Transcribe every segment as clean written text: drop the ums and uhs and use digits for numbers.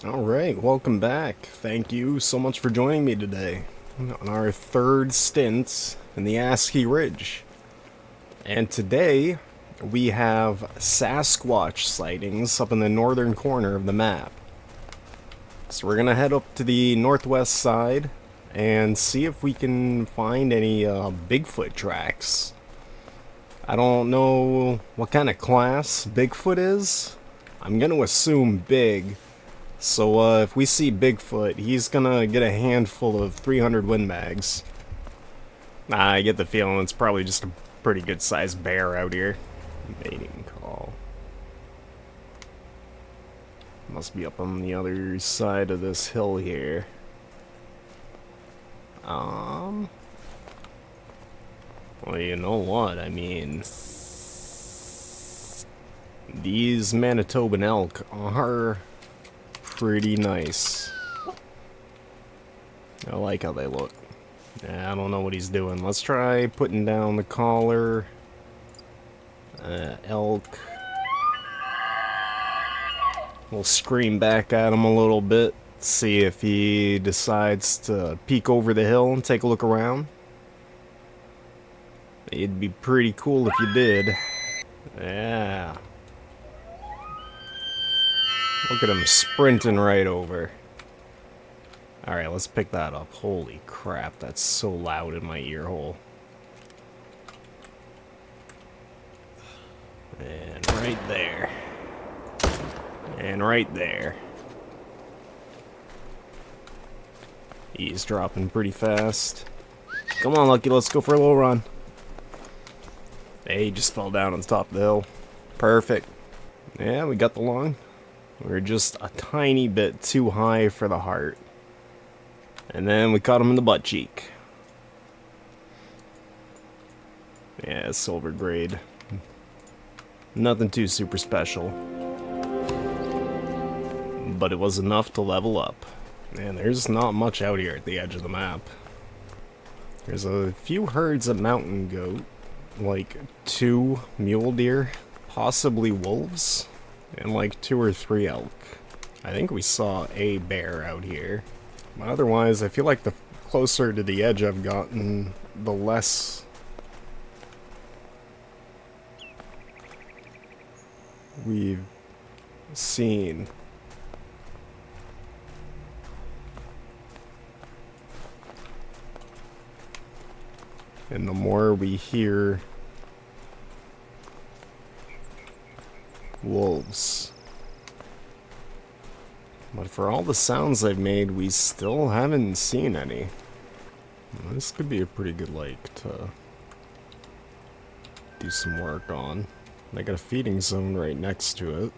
Alright, welcome back. Thank you so much for joining me today on our third stint in the Askiy Ridge. And today we have Sasquatch sightings up in the northern corner of the map. So we're gonna head up to the northwest side and see if we can find any Bigfoot tracks. I don't know what kind of class Bigfoot is. I'm gonna assume big. So if we see Bigfoot, he's gonna get a handful of 300 Win Mags. I get the feeling it's probably just a pretty good sized bear out here. Mating call. Must be up on the other side of this hill here. Well, you know what, I mean, these Manitoban elk are pretty nice. I like how they look. I don't know what he's doing. Let's try putting down the collar. Elk. We'll scream back at him a little bit. See if he decides to peek over the hill and take a look around. It'd be pretty cool if you did. Yeah. Look at him sprinting right over. Alright, let's pick that up. Holy crap, that's so loud in my ear hole. And right there. And right there. He's dropping pretty fast. Come on, Lucky, let's go for a little run. Hey, he just fell down on the top of the hill. Perfect. Yeah, we got the lung. We're just a tiny bit too high for the heart. And then we caught him in the butt cheek. Yeah, silver grade. Nothing too super special. But it was enough to level up. And there's not much out here at the edge of the map. There's a few herds of mountain goat, like 2 mule deer, possibly wolves, and like 2 or 3 elk. I think we saw a bear out here. But otherwise, I feel like the closer to the edge I've gotten, the less we've seen. And the more we hear wolves. But for all the sounds I've made, we still haven't seen any. This could be a pretty good lake to do some work on. They got a feeding zone right next to it.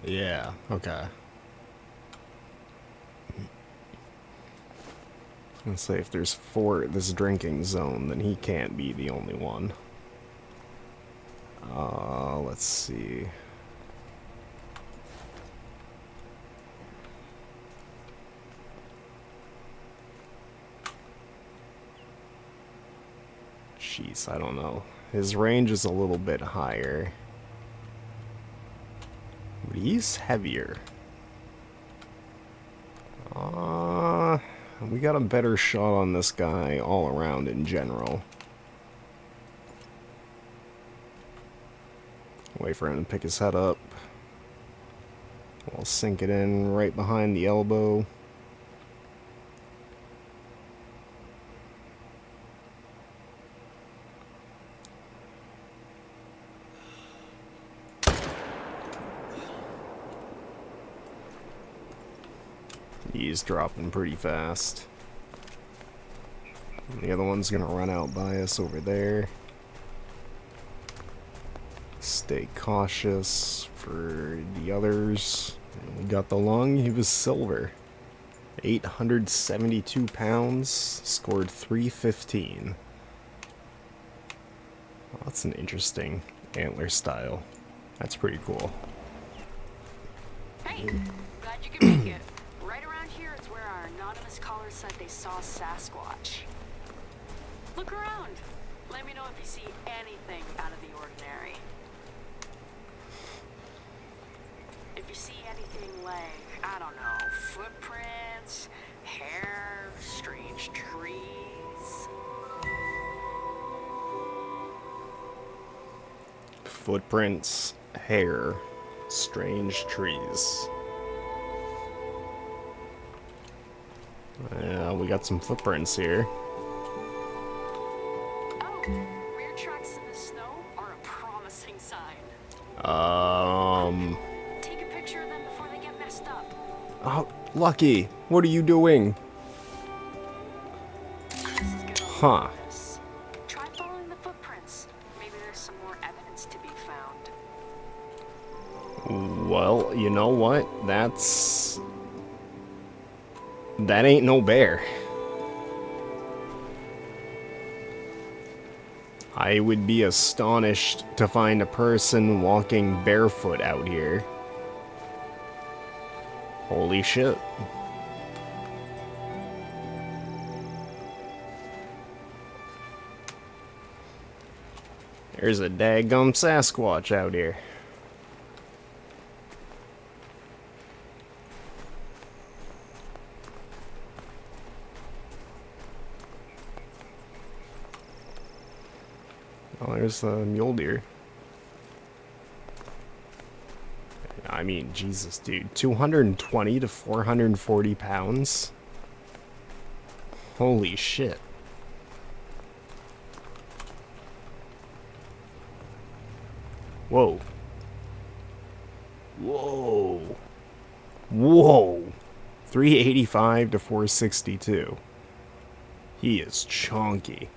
Yeah, okay. Let's say if there's 4 at this drinking zone, then he can't be the only one. Let's see. Jeez, I don't know. His range is a little bit higher. But he's heavier. We got a better shot on this guy all around in general. Wait for him to pick his head up. We'll sink it in right behind the elbow. He's dropping pretty fast. And the other one's gonna run out by us over there. Stay cautious for the others. And we got the lung, he was silver. 872 pounds, scored 315. Well, that's an interesting antler style. That's pretty cool. Hey, glad you could make it. Right around here is where our anonymous callers said they saw Sasquatch. Look around. Let me know if you see anything out of the ordinary. If you see anything like, I don't know, footprints, hair, strange trees. Footprints, hair, strange trees. Yeah, we got some footprints here. Oh, rear tracks in the snow are a promising sign. Take a picture of them before they get messed up. Oh, Lucky, what are you doing? This is gonna Huh. lead this. Try following the footprints. Maybe there's some more evidence to be found. Well, you know what? That ain't no bear. I would be astonished to find a person walking barefoot out here. Holy shit. There's a daggum Sasquatch out here. Oh, there's a mule deer. I mean, Jesus, dude. 220 to 440 pounds? Holy shit. Whoa. Whoa. Whoa. 385 to 462. He is chunky.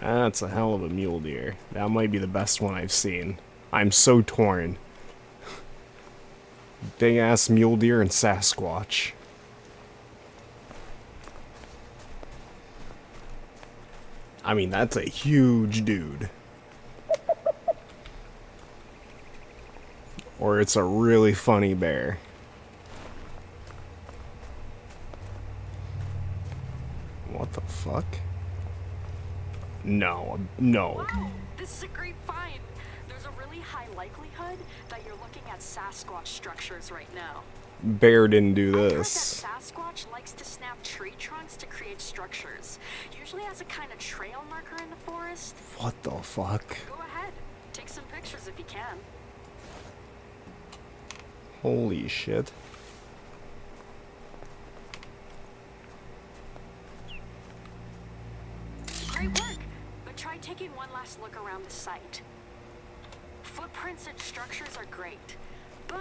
That's a hell of a mule deer. That might be the best one I've seen. I'm so torn. Big ass mule deer and Sasquatch. I mean, that's a huge dude. Or it's a really funny bear. What the fuck? No, no. Wow, this is a great find. There's a really high likelihood that you're looking at Sasquatch structures right now. Bear didn't do I've heard that this. Sasquatch likes to snap tree trunks to create structures, usually as a kind of trail marker in the forest. What the fuck? Go ahead, take some pictures if you can. Holy shit. Great work, but try taking one last look around the site. Footprints and structures are great, but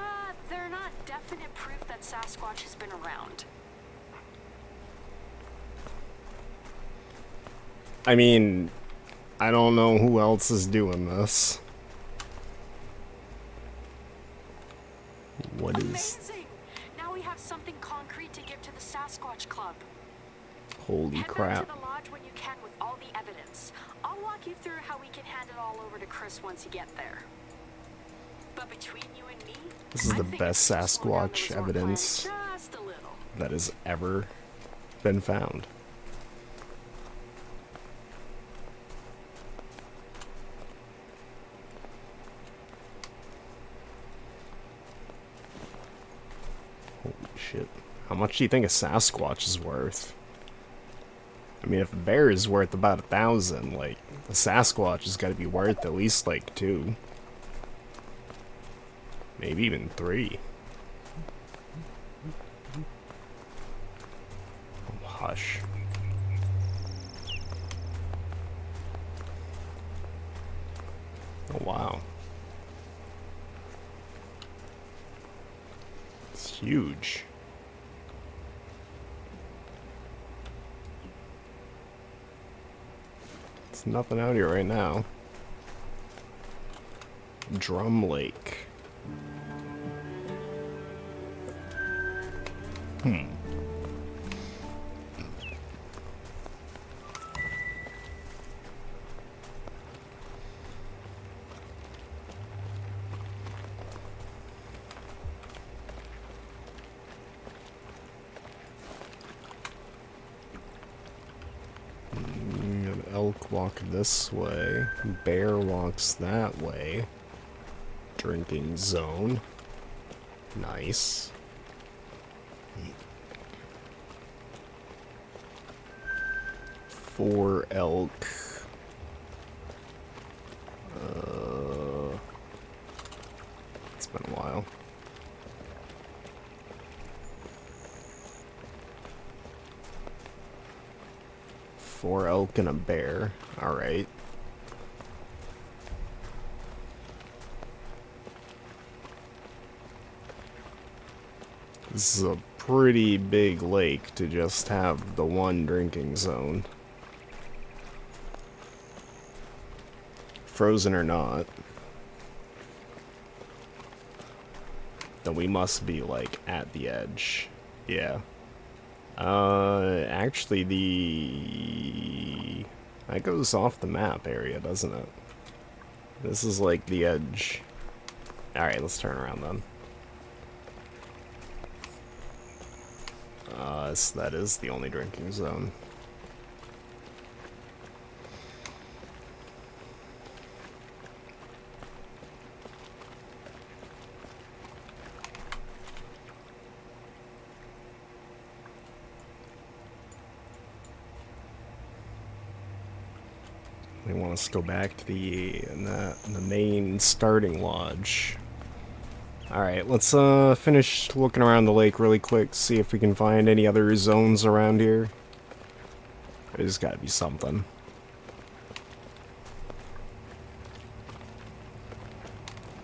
they're not definite proof that Sasquatch has been around. I mean, I don't know who else is doing this. What is... Amazing! Now we have something concrete to give to the Sasquatch Club. Holy Head crap. back to the lodge when you can with all the evidence. I'll walk you through how we can hand it all over to Chris once you get there. But between you and me, This is I the think best we should slow down the Sasquatch resort evidence plan just a little. that has ever been found. Holy shit. How much do you think a Sasquatch is worth? I mean, if a bear is worth about 1,000, like, a Sasquatch has got to be worth at least, like, 2. Maybe even 3. Oh, hush. Oh, wow. It's huge. It's nothing out here right now. Drum Lake. Elk walk this way. Bear walks that way. Drinking zone. Nice. 4 elk. It's been a while. Four elk and a bear. Alright. This is a pretty big lake to just have the one drinking zone. Frozen or not. Then we must be, like, at the edge. Yeah. Actually that goes off the map area, doesn't it? This is like the edge. Alright, let's turn around then. So that is the only drinking zone. They want us to go back to the main starting lodge. Alright, let's finish looking around the lake really quick, see if we can find any other zones around here. There's gotta be something.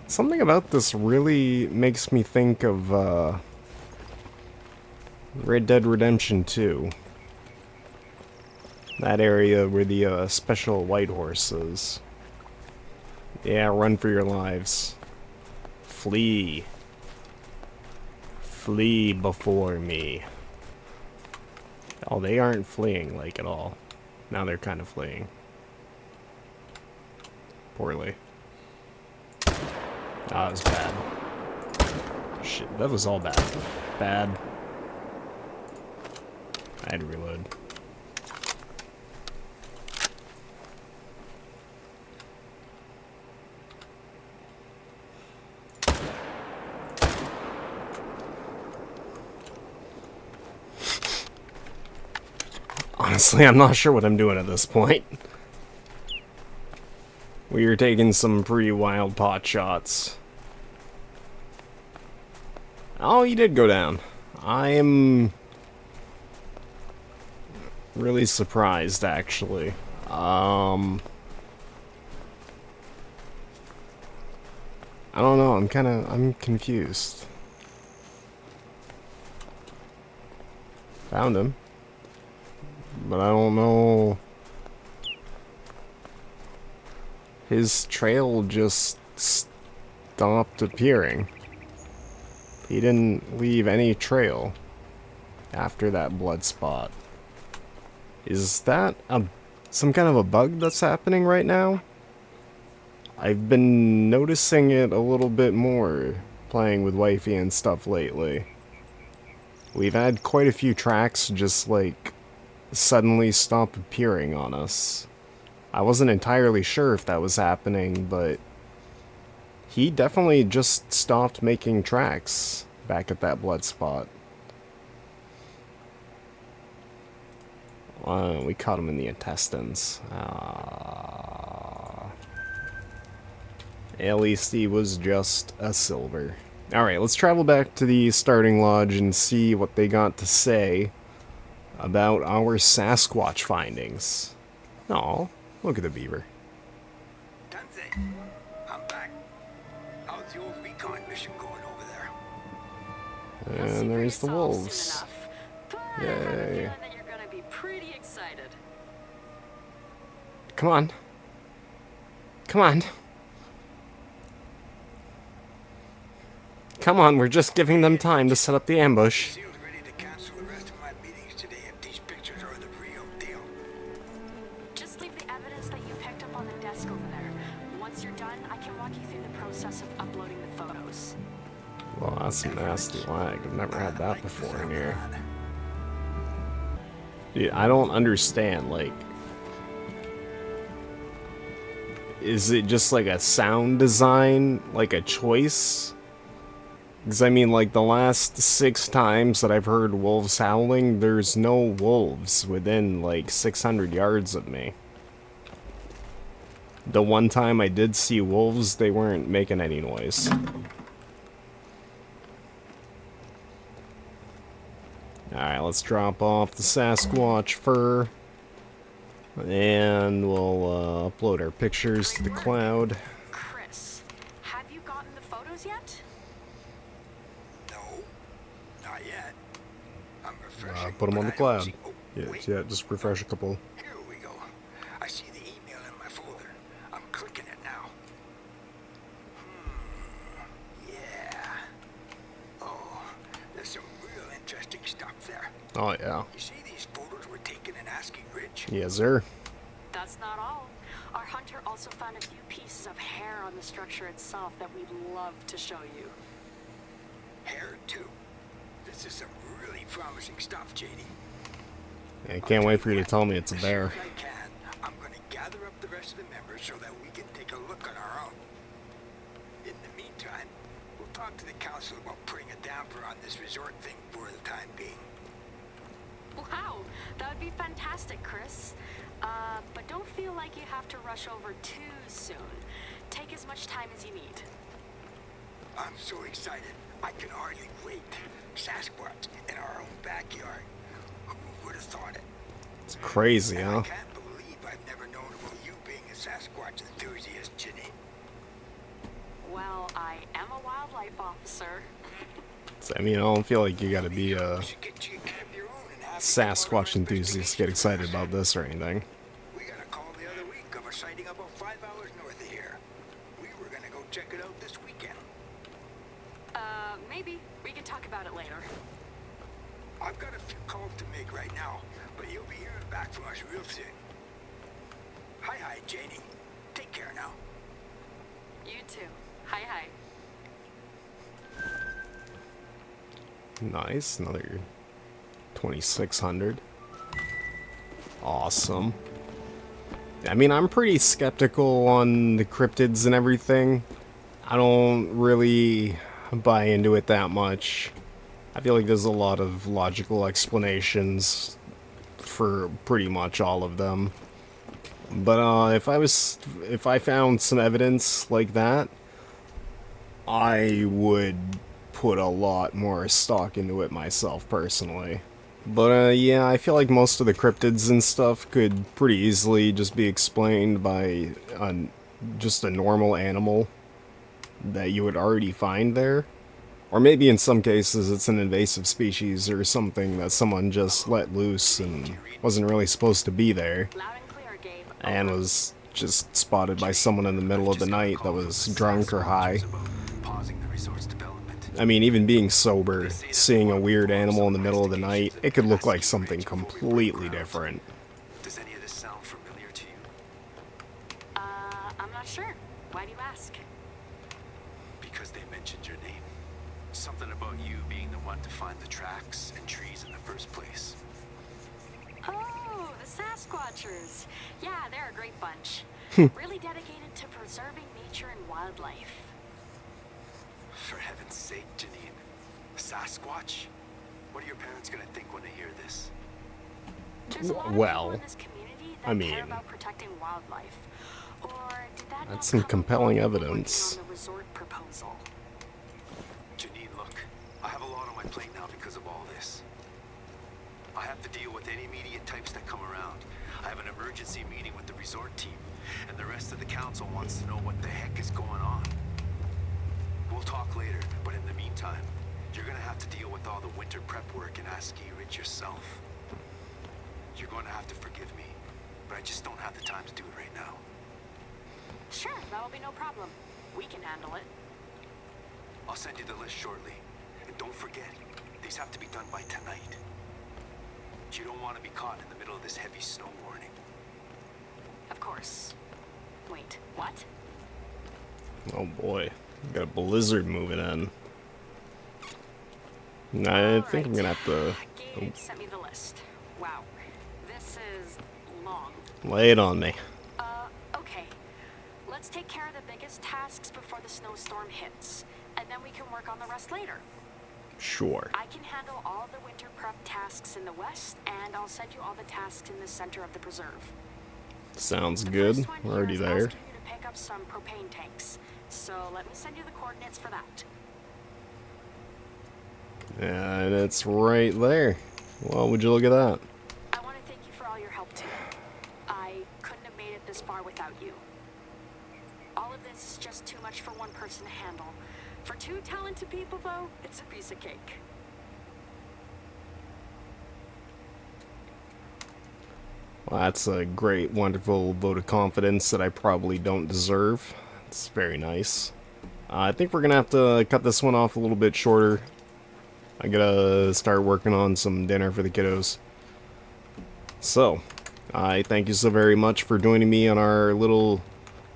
Something about this really makes me think of Red Dead Redemption 2. That area where the special white horse is. Yeah, run for your lives. Flee. Flee before me. Oh, they aren't fleeing, like, at all. Now they're kind of fleeing. Poorly. Ah, that was bad. Shit, that was all bad. Bad. I had to reload. Honestly, I'm not sure what I'm doing at this point. We are taking some pretty wild pot shots. Oh, you did go down. I am really surprised, actually. I don't know, I'm confused. Found him. But I don't know. His trail just stopped appearing. He didn't leave any trail after that blood spot. Is that some kind of a bug that's happening right now? I've been noticing it a little bit more playing with wifey and stuff lately. We've had quite a few tracks just like suddenly stop appearing on us. I wasn't entirely sure if that was happening, but he definitely just stopped making tracks back at that blood spot. We caught him in the intestines. At least he was just a silver. Alright, let's travel back to the starting lodge and see what they got to say about our Sasquatch findings. Aw, look at the beaver. I'm back. How's the old recon mission going over there? And there's the wolves. Yay. You're gonna be pretty excited. Come on. Come on. Come on, we're just giving them time to set up the ambush. Sealed ready to cancel the rest of my meetings today if these pictures are the real deal. Just leave the evidence that you picked up on the desk over there. Once you're done, I can walk you through the process of uploading the photos. Well, that's some nasty lag. I've never had that before in here. Dude, I don't understand, like... is it just like a sound design, like a choice? Because I mean, like the last 6 times that I've heard wolves howling, there's no wolves within like 600 yards of me. The one time I did see wolves, they weren't making any noise. Alright, let's drop off the Sasquatch fur. And we'll upload our pictures to the cloud. Chris, have you gotten the photos yet? No, not yet. I'm refreshing. Put them on the but I don't cloud. see- oh, wait. Yeah, just refresh a couple. Here we go. I see the email in my folder. I'm clicking it now. Yeah. Oh, there's some real interesting stuff there. Oh, yeah. You see these photos were taken in Askiy Ridge? Yes, sir. That's not all. Our hunter also found a few pieces of hair on the structure itself that we'd love to show you. Hair, too. This is some really promising stuff, JD. I can't wait for you to tell me it's a bear. As soon as I can, I'm going to gather up the rest of the members so that we can take a look on our own. In the meantime, we'll talk to the council about putting a damper on this resort thing for the time being. Wow, that would be fantastic, Chris. But don't feel like you have to rush over too soon. Take as much time as you need. I'm so excited. I can hardly wait. Sasquatch in our own backyard. Who would have thought it? It's crazy, And huh? I can't believe I've never known about you being a Sasquatch enthusiast, Janine. Well, I am a wildlife officer. I mean, I don't feel like you gotta be a We should get you a kid of your own and have you Sasquatch enthusiast to get excited about this or anything. We got a call the other week of a sighting about 5 hours north of here. We were gonna go check it out this weekend. Maybe. We can talk about it later. I've got a few calls to make right now, but you'll be hearing back from us real soon. Hi, JD. Take care now. You too. Hi. Nice, another 2,600. Awesome. I mean, I'm pretty skeptical on the cryptids and everything. I don't really buy into it that much. I feel like there's a lot of logical explanations for pretty much all of them. But if I found some evidence like that, I would put a lot more stock into it myself personally. But yeah, I feel like most of the cryptids and stuff could pretty easily just be explained by just a normal animal that you would already find there. Or maybe in some cases it's an invasive species or something that someone just let loose and wasn't really supposed to be there, Loud and clear, Gabe. and was just spotted by someone in the middle of the night that was drunk or high. I mean, even being sober, seeing a weird animal in the middle of the night, it could look like something completely different. Does any of this sound familiar to you? I'm not sure. Why do you ask? Because they mentioned your name. Something about you being the one to find the tracks and trees in the first place. Oh, the Sasquatchers. Yeah, they're a great bunch. Really dedicated to preserving nature and wildlife. For heaven's sake, Janine. Sasquatch? What are your parents gonna think when they hear this? There's a lot of Well, people in this community that I mean, care about protecting wildlife. Or did that that's not some come compelling up while you were evidence. working on the resort proposal? Janine, look. I have a lot on my plate now because of all this. I have to deal with any immediate types that come around. I have an emergency meeting with the resort team, and the rest of the council wants to know what the heck is going on. We'll talk later, but in the meantime, you're gonna have to deal with all the winter prep work in Askiy Ridge yourself. You're gonna have to forgive me, but I just don't have the time to do it right now. Sure, that'll be no problem. We can handle it. I'll send you the list shortly. And don't forget, these have to be done by tonight. You don't want to be caught in the middle of this heavy snow warning. Of course. Wait, what? Oh boy, got a blizzard moving in. I think I'm gonna have to Gabe sent me the list. Wow. This is long. lay it on me. Okay. Let's Let's take care of the biggest tasks before the snowstorm hits, and then we can work on the rest later. Sure. I can handle all the winter prep tasks in the west, and I'll send you all the tasks in the center of the preserve. Sounds The good. first one We're here already is there. asking you to pick up some propane tanks. So let me send you the coordinates for that. And it's right there. Well, would you look at that? I want to thank you for all your help too. I couldn't have made it this far without you. All of this is just too much for one person to handle. For two talented people, though, it's a piece of cake. Well, that's a great, wonderful vote of confidence that I probably don't deserve. It's very nice. I think we're gonna have to cut this one off a little bit shorter. I gotta start working on some dinner for the kiddos. So, I thank you so very much for joining me on our little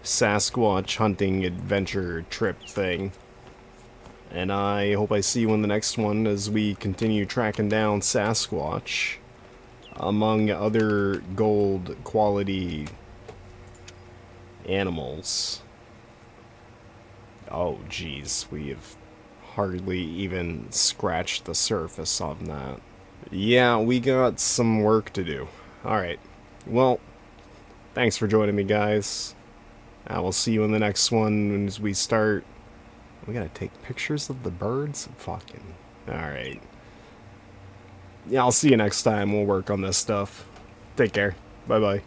Sasquatch hunting adventure trip thing. And I hope I see you in the next one as we continue tracking down Sasquatch, among other gold quality animals. Oh geez, we have hardly even scratched the surface on that. Yeah, we got some work to do. Alright, well, thanks for joining me, guys. I will see you in the next one as we start. We gotta take pictures of the birds? Fucking. Alright. Yeah, I'll see you next time. We'll work on this stuff. Take care. Bye-bye.